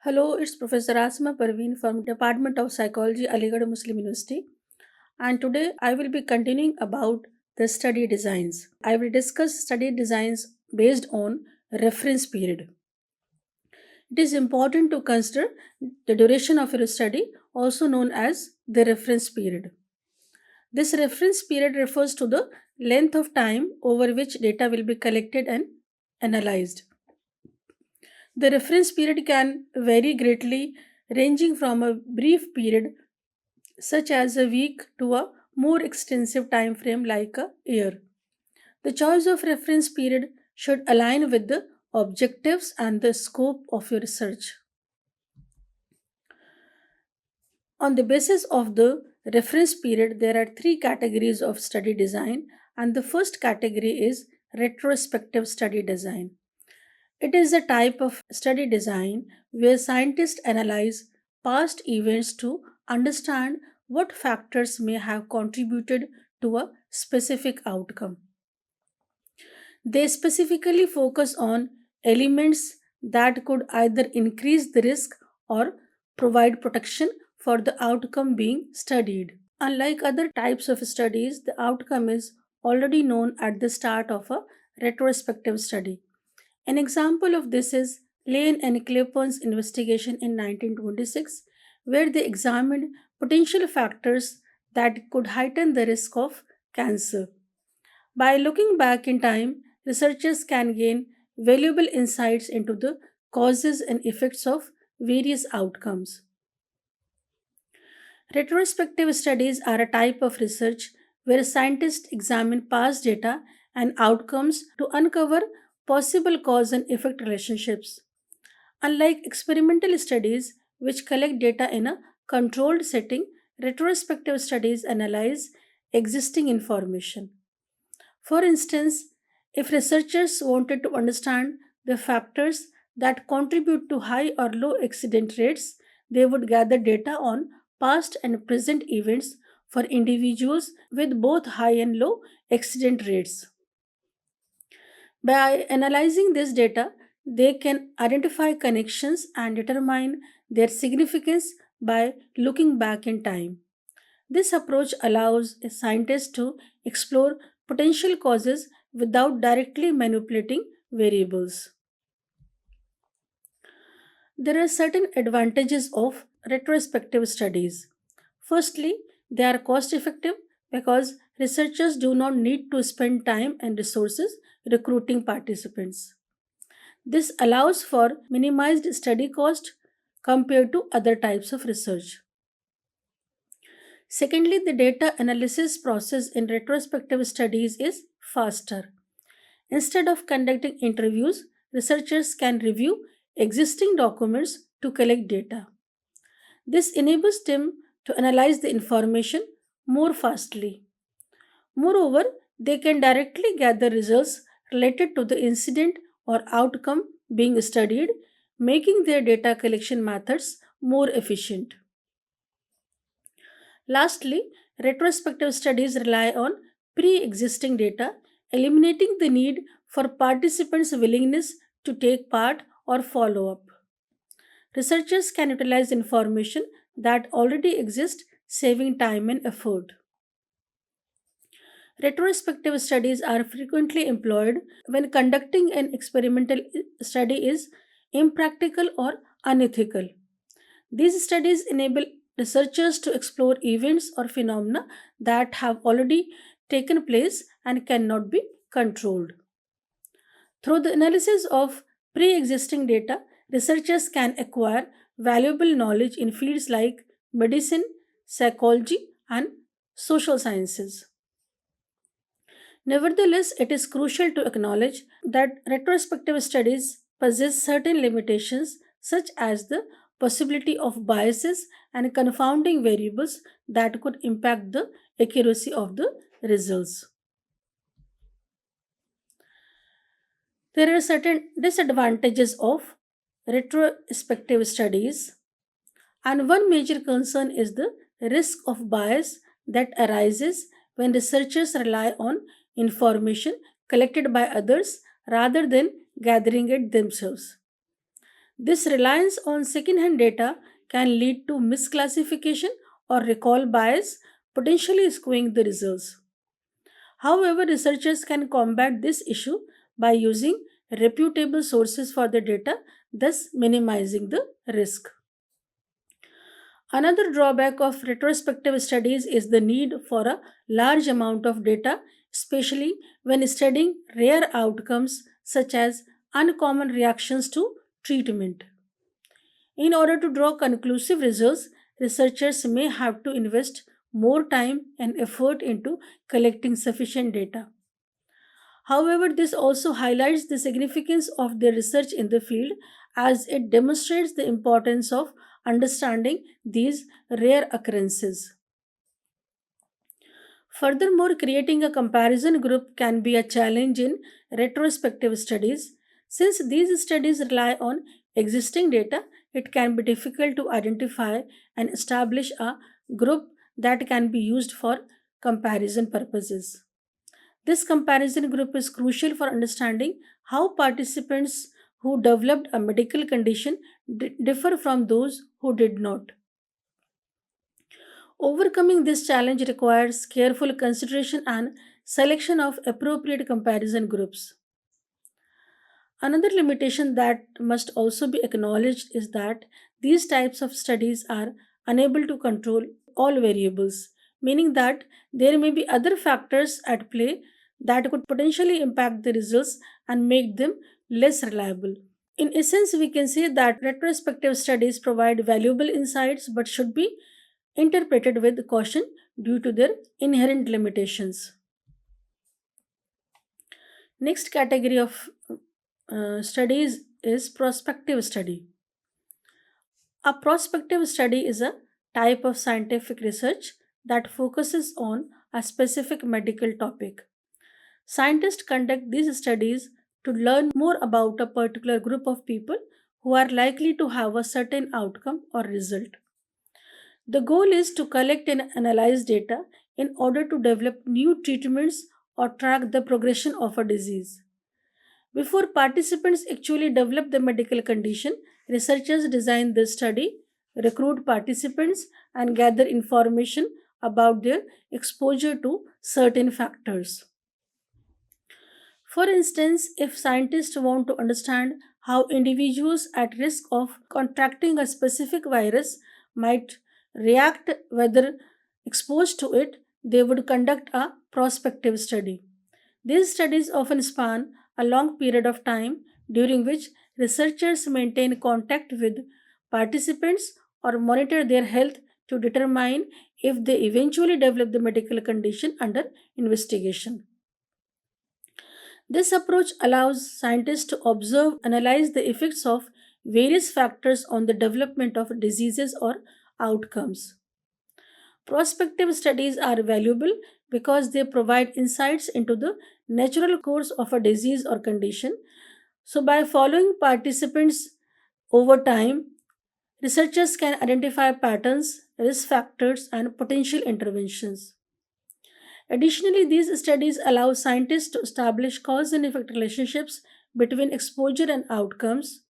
Hello, it's Professor Asma Parveen from Department of Psychology, Aligarh Muslim University. And today I will be continuing about the study designs. I will discuss study designs based on reference period. It is important to consider the duration of your study, also known as the reference period. This reference period refers to the length of time over which data will be collected and analyzed. The reference period can vary greatly, ranging from a brief period such as a week to a more extensive time frame like a year. The choice of reference period should align with the objectives and the scope of your research. On the basis of the reference period, there are three categories of study design, and the first category is retrospective study design. It is a type of study design where scientists analyze past events to understand what factors may have contributed to a specific outcome. They specifically focus on elements that could either increase the risk or provide protection for the outcome being studied. Unlike other types of studies, the outcome is already known at the start of a retrospective study. An example of this is Lane and Claiborne's investigation in 1926, where they examined potential factors that could heighten the risk of cancer. By looking back in time, researchers can gain valuable insights into the causes and effects of various outcomes. Retrospective studies are a type of research where scientists examine past data and outcomes to uncover possible cause and effect relationships. Unlike experimental studies, which collect data in a controlled setting, retrospective studies analyze existing information. For instance, if researchers wanted to understand the factors that contribute to high or low accident rates, they would gather data on past and present events for individuals with both high and low accident rates. By analyzing this data, they can identify connections and determine their significance by looking back in time. This approach allows a scientist to explore potential causes without directly manipulating variables. There are certain advantages of retrospective studies. Firstly, they are cost effective because researchers do not need to spend time and resources recruiting participants. This allows for minimized study cost compared to other types of research. Secondly, the data analysis process in retrospective studies is faster. Instead of conducting interviews, researchers can review existing documents to collect data. This enables them to analyze the information more fastly. Moreover, they can directly gather results related to the incident or outcome being studied, making their data collection methods more efficient. Lastly, retrospective studies rely on pre existing data, eliminating the need for participants' willingness to take part or follow up. Researchers can utilize information that already exists, saving time and effort. Retrospective studies are frequently employed when conducting an experimental study is impractical or unethical. These studies enable researchers to explore events or phenomena that have already taken place and cannot be controlled. Through the analysis of pre existing data, researchers can acquire valuable knowledge in fields like medicine, psychology, and social sciences. Nevertheless, it is crucial to acknowledge that retrospective studies possess certain limitations, such as the possibility of biases and confounding variables that could impact the accuracy of the results. There are certain disadvantages of retrospective studies, and one major concern is the risk of bias that arises when researchers rely on information collected by others rather than gathering it themselves. This reliance on second-hand data can lead to misclassification or recall bias, potentially skewing the results. However, researchers can combat this issue by using reputable sources for the data, thus minimizing the risk. Another drawback of retrospective studies is the need for a large amount of data, especially when studying rare outcomes such as uncommon reactions to treatment. In order to draw conclusive results, researchers may have to invest more time and effort into collecting sufficient data. However, this also highlights the significance of their research in the field as it demonstrates the importance of understanding these rare occurrences. Furthermore, creating a comparison group can be a challenge in retrospective studies. Since these studies rely on existing data, it can be difficult to identify and establish a group that can be used for comparison purposes. This comparison group is crucial for understanding how participants who developed a medical condition differ from those who did not. Overcoming this challenge requires careful consideration and selection of appropriate comparison groups. Another limitation that must also be acknowledged is that these types of studies are unable to control all variables, meaning that there may be other factors at play that could potentially impact the results and make them less reliable. In essence, we can say that retrospective studies provide valuable insights but should be interpreted with caution due to their inherent limitations. Next category of studies is prospective study. A prospective study is a type of scientific research that focuses on a specific medical topic. Scientists conduct these studies to learn more about a particular group of people who are likely to have a certain outcome or result. The goal is to collect and analyze data in order to develop new treatments or track the progression of a disease. Before participants actually develop the medical condition, researchers design the study, recruit participants, and gather information about their exposure to certain factors. For instance, if scientists want to understand how individuals at risk of contracting a specific virus might react whether exposed to it, they would conduct a prospective study. These studies often span a long period of time during which researchers maintain contact with participants or monitor their health to determine if they eventually develop the medical condition under investigation. This approach allows scientists to observe, analyze the effects of various factors on the development of diseases or outcomes. Prospective studies are valuable because they provide insights into the natural course of a disease or condition. So, by following participants over time, researchers can identify patterns, risk factors, and potential interventions. Additionally, these studies allow scientists to establish cause and effect relationships between exposure and outcomes.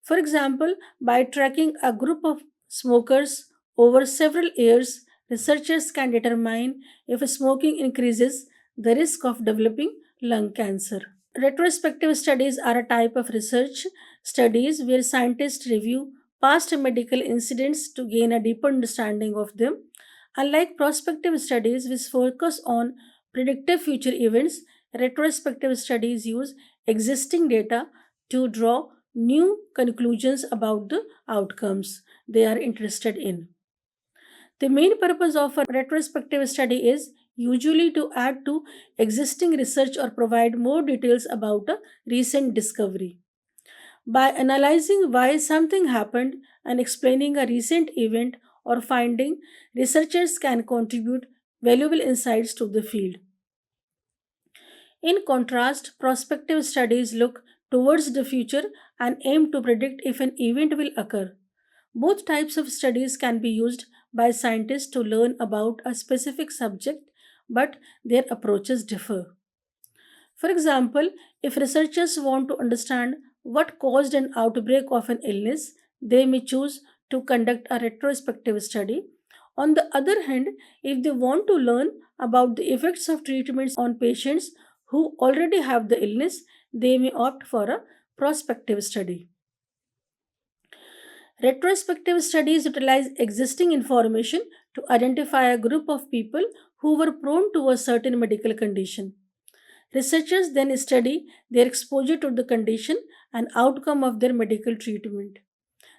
For example, by tracking a group of smokers over several years, researchers can determine if smoking increases the risk of developing lung cancer. Retrospective studies are a type of research studies where scientists review past medical incidents to gain a deeper understanding of them. Unlike prospective studies, which focus on predictive future events, retrospective studies use existing data to draw new conclusions about the outcomes they are interested in. The main purpose of a retrospective study is usually to add to existing research or provide more details about a recent discovery. By analyzing why something happened and explaining a recent event or finding, researchers can contribute valuable insights to the field. In contrast, prospective studies look towards the future and aim to predict if an event will occur. Both types of studies can be used by scientists to learn about a specific subject, but their approaches differ. For example, if researchers want to understand what caused an outbreak of an illness, they may choose to conduct a retrospective study. On the other hand, if they want to learn about the effects of treatments on patients who already have the illness, they may opt for a prospective study. Retrospective studies utilize existing information to identify a group of people who were prone to a certain medical condition. Researchers then study their exposure to the condition and outcome of their medical treatment.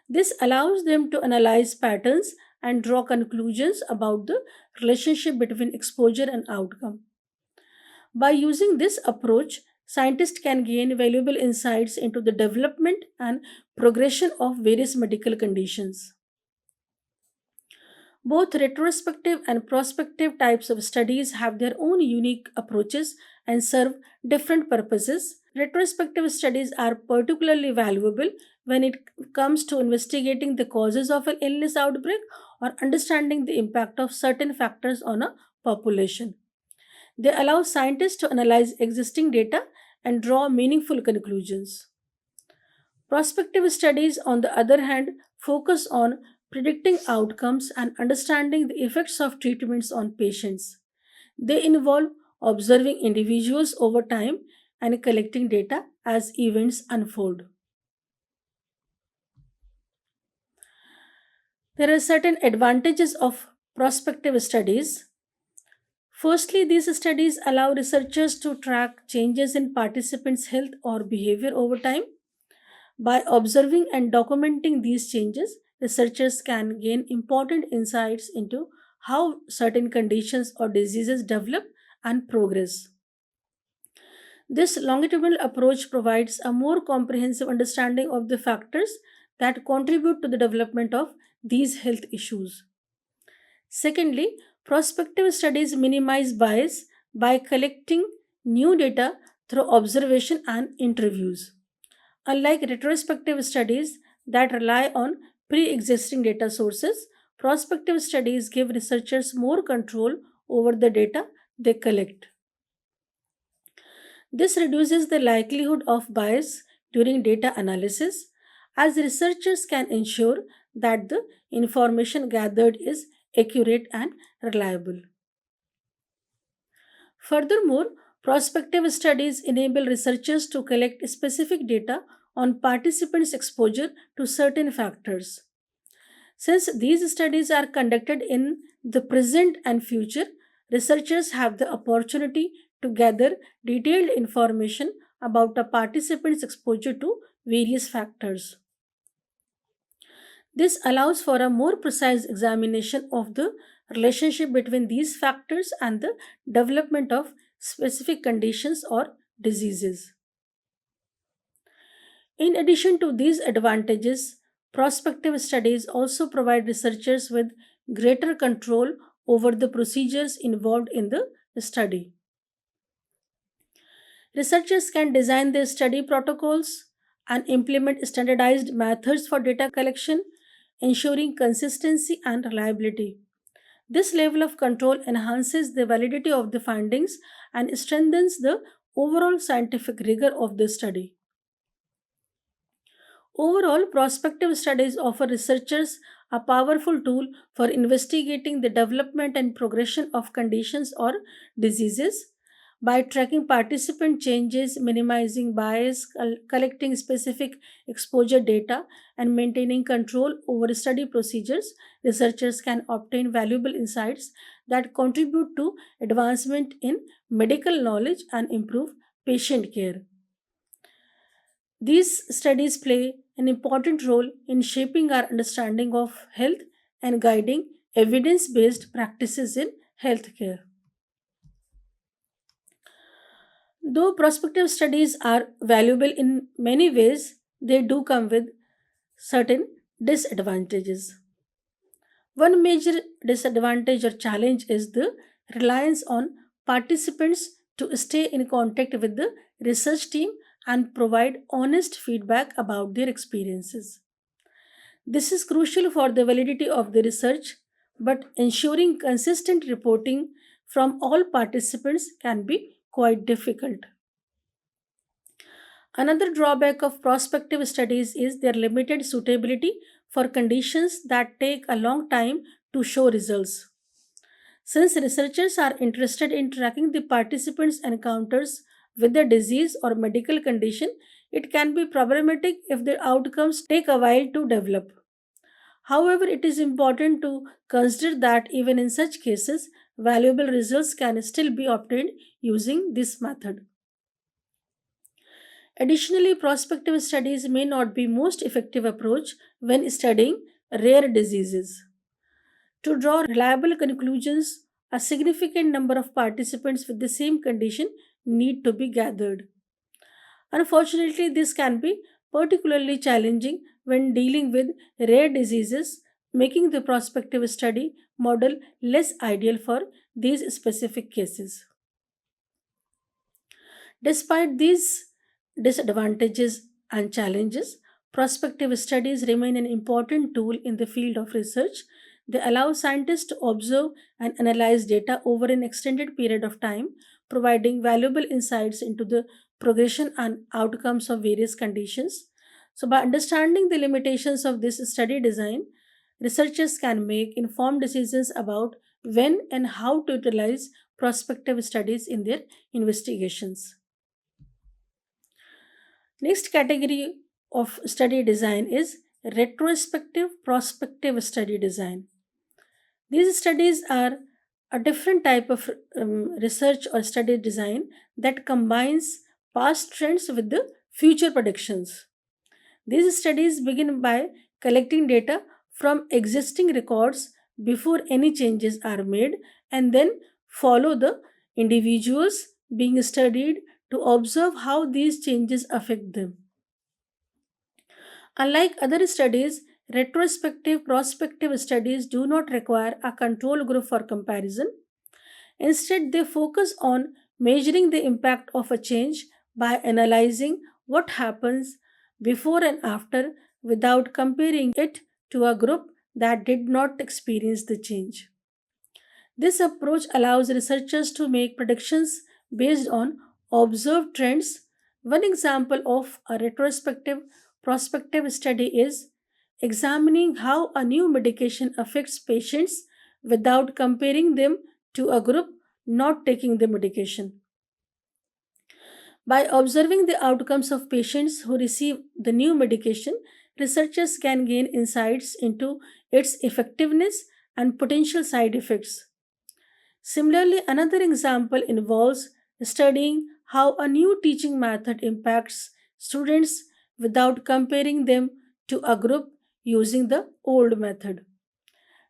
This allows them to analyze patterns and draw conclusions about the relationship between exposure and outcome. By using this approach, scientists can gain valuable insights into the development and progression of various medical conditions. Both retrospective and prospective types of studies have their own unique approaches and serve different purposes. Retrospective studies are particularly valuable when it comes to investigating the causes of an illness outbreak or understanding the impact of certain factors on a population. They allow scientists to analyze existing data and draw meaningful conclusions. Prospective studies, on the other hand, focus on predicting outcomes and understanding the effects of treatments on patients. They involve observing individuals over time and collecting data as events unfold. There are certain advantages of prospective studies. Firstly, these studies allow researchers to track changes in participants' health or behavior over time. By observing and documenting these changes, researchers can gain important insights into how certain conditions or diseases develop and progress. This longitudinal approach provides a more comprehensive understanding of the factors that contribute to the development of these health issues. Secondly, prospective studies minimize bias by collecting new data through observation and interviews. Unlike retrospective studies that rely on pre existing data sources, prospective studies give researchers more control over the data they collect. This reduces the likelihood of bias during data analysis, as researchers can ensure that the information gathered is accurate and reliable. Furthermore, prospective studies enable researchers to collect specific data on participants' exposure to certain factors. Since these studies are conducted in the present and future, researchers have the opportunity to gather detailed information about a participant's exposure to various factors. This allows for a more precise examination of the relationship between these factors and the development of specific conditions or diseases. In addition to these advantages, prospective studies also provide researchers with greater control over the procedures involved in the study. Researchers can design their study protocols and implement standardized methods for data collection, ensuring consistency and reliability. This level of control enhances the validity of the findings and strengthens the overall scientific rigor of the study. Overall, prospective studies offer researchers a powerful tool for investigating the development and progression of conditions or diseases. By tracking participant changes, minimizing bias, collecting specific exposure data, and maintaining control over study procedures, researchers can obtain valuable insights that contribute to advancement in medical knowledge and improve patient care. These studies play an important role in shaping our understanding of health and guiding evidence based practices in healthcare. Though prospective studies are valuable in many ways, they do come with certain disadvantages. One major disadvantage or challenge is the reliance on participants to stay in contact with the research team and provide honest feedback about their experiences. This is crucial for the validity of the research, but ensuring consistent reporting from all participants can be quite difficult. Another drawback of prospective studies is their limited suitability for conditions that take a long time to show results. Since researchers are interested in tracking the participants' encounters with the disease or medical condition, it can be problematic if the outcomes take a while to develop. However, it is important to consider that even in such cases, valuable results can still be obtained using this method. Additionally, prospective studies may not be most effective approach when studying rare diseases. To draw reliable conclusions, a significant number of participants with the same condition need to be gathered. Unfortunately, this can be particularly challenging when dealing with rare diseases, making the prospective study model less ideal for these specific cases. Despite these disadvantages and challenges, prospective studies remain an important tool in the field of research. They allow scientists to observe and analyze data over an extended period of time, providing valuable insights into the progression and outcomes of various conditions. So, by understanding the limitations of this study design, researchers can make informed decisions about when and how to utilize prospective studies in their investigations. Next category of study design is retrospective prospective study design. These studies are a different type of research or study design that combines past trends with the future predictions. These studies begin by collecting data from existing records before any changes are made and then follow the individuals being studied to observe how these changes affect them. Unlike other studies, retrospective prospective studies do not require a control group for comparison. Instead, they focus on measuring the impact of a change by analyzing what happens before and after without comparing it to a group that did not experience the change. This approach allows researchers to make predictions based on observed trends. One example of a retrospective prospective study is examining how a new medication affects patients without comparing them to a group not taking the medication. By observing the outcomes of patients who receive the new medication, researchers can gain insights into its effectiveness and potential side effects. Similarly, another example involves studying how a new teaching method impacts students without comparing them to a group using the old method.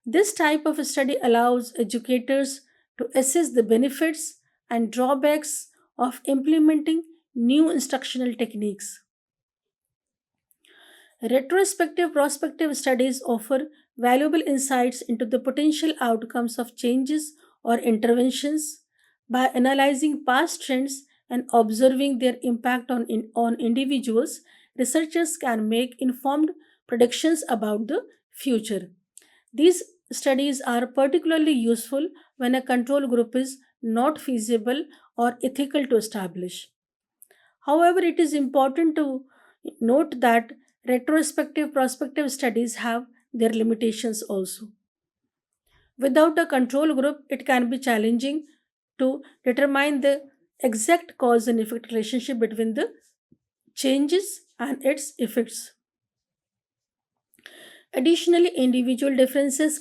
This type of study allows educators to assess the benefits and drawbacks of implementing new instructional techniques. Retrospective prospective studies offer valuable insights into the potential outcomes of changes or interventions by analyzing past trends and observing their impact on individuals. Researchers can make informed predictions about the future. These studies are particularly useful when a control group is not feasible or ethical to establish. However, it is important to note that retrospective prospective studies have their limitations also. Without a control group, it can be challenging to determine the exact cause and effect relationship between the changes and its effects. Additionally, individual differences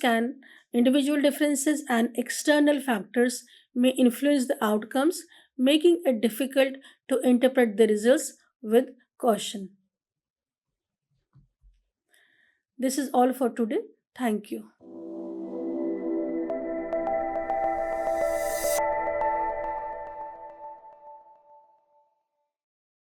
and external factors may influence the outcomes, making it difficult to interpret the results with caution. This is all for today. Thank you.